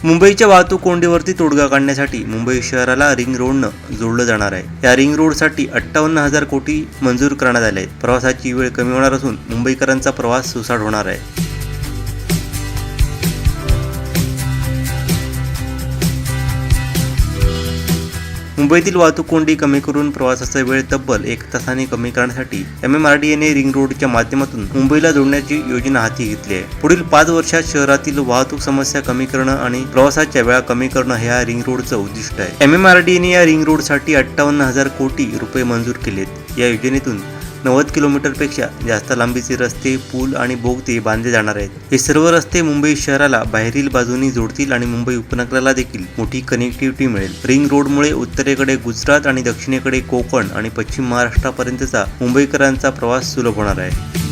मुंबईच्या वाहतूक कोंडीवरती तोडगा काढण्यासाठी मुंबई शहराला रिंग रोडनं जोडलं जाणार आहे। या रिंग रोडसाठी 58,000 कोटी मंजूर करण्यात आले आहेत। प्रवासाची वेळ कमी होणार असून मुंबईकरांचा प्रवास सुसाट होणार आहे। मुंबईतील वाहतूक कोंडी कमी करून प्रवासाचा वेळ तब्बल 1 तासाने कमी करण्यासाठी MMRDA रिंग रोडच्या माध्यमातून मुंबईला जोडण्याची योजना हाती घेतली आहे। पुढील 5 वर्षात शहरातील वाहतूक समस्या कमी करणं आणि प्रवासाच्या वेळा कमी करणं हे या रिंग रोडचं उद्दिष्ट आहे। MMRDA या रिंग रोडसाठी 58,000 कोटी रुपये मंजूर केलेत। या योजनेतून 90 किलोमीटरपेक्षा जास्त लांबीचे रस्ते, पूल आणि बोगदे बांधले जाणार आहेत। हे सर्व रस्ते मुंबई शहराला बाहेरील बाजूनी जोडतील आणि मुंबई उपनगराला देखील मोठी कनेक्टिव्हिटी मिळेल। रिंग रोडमुळे उत्तरेकडे गुजरात आणि दक्षिणेकडे कोकण आणि पश्चिम महाराष्ट्रापर्यंतचा मुंबईकरांचा प्रवास सुलभ होणार आहे।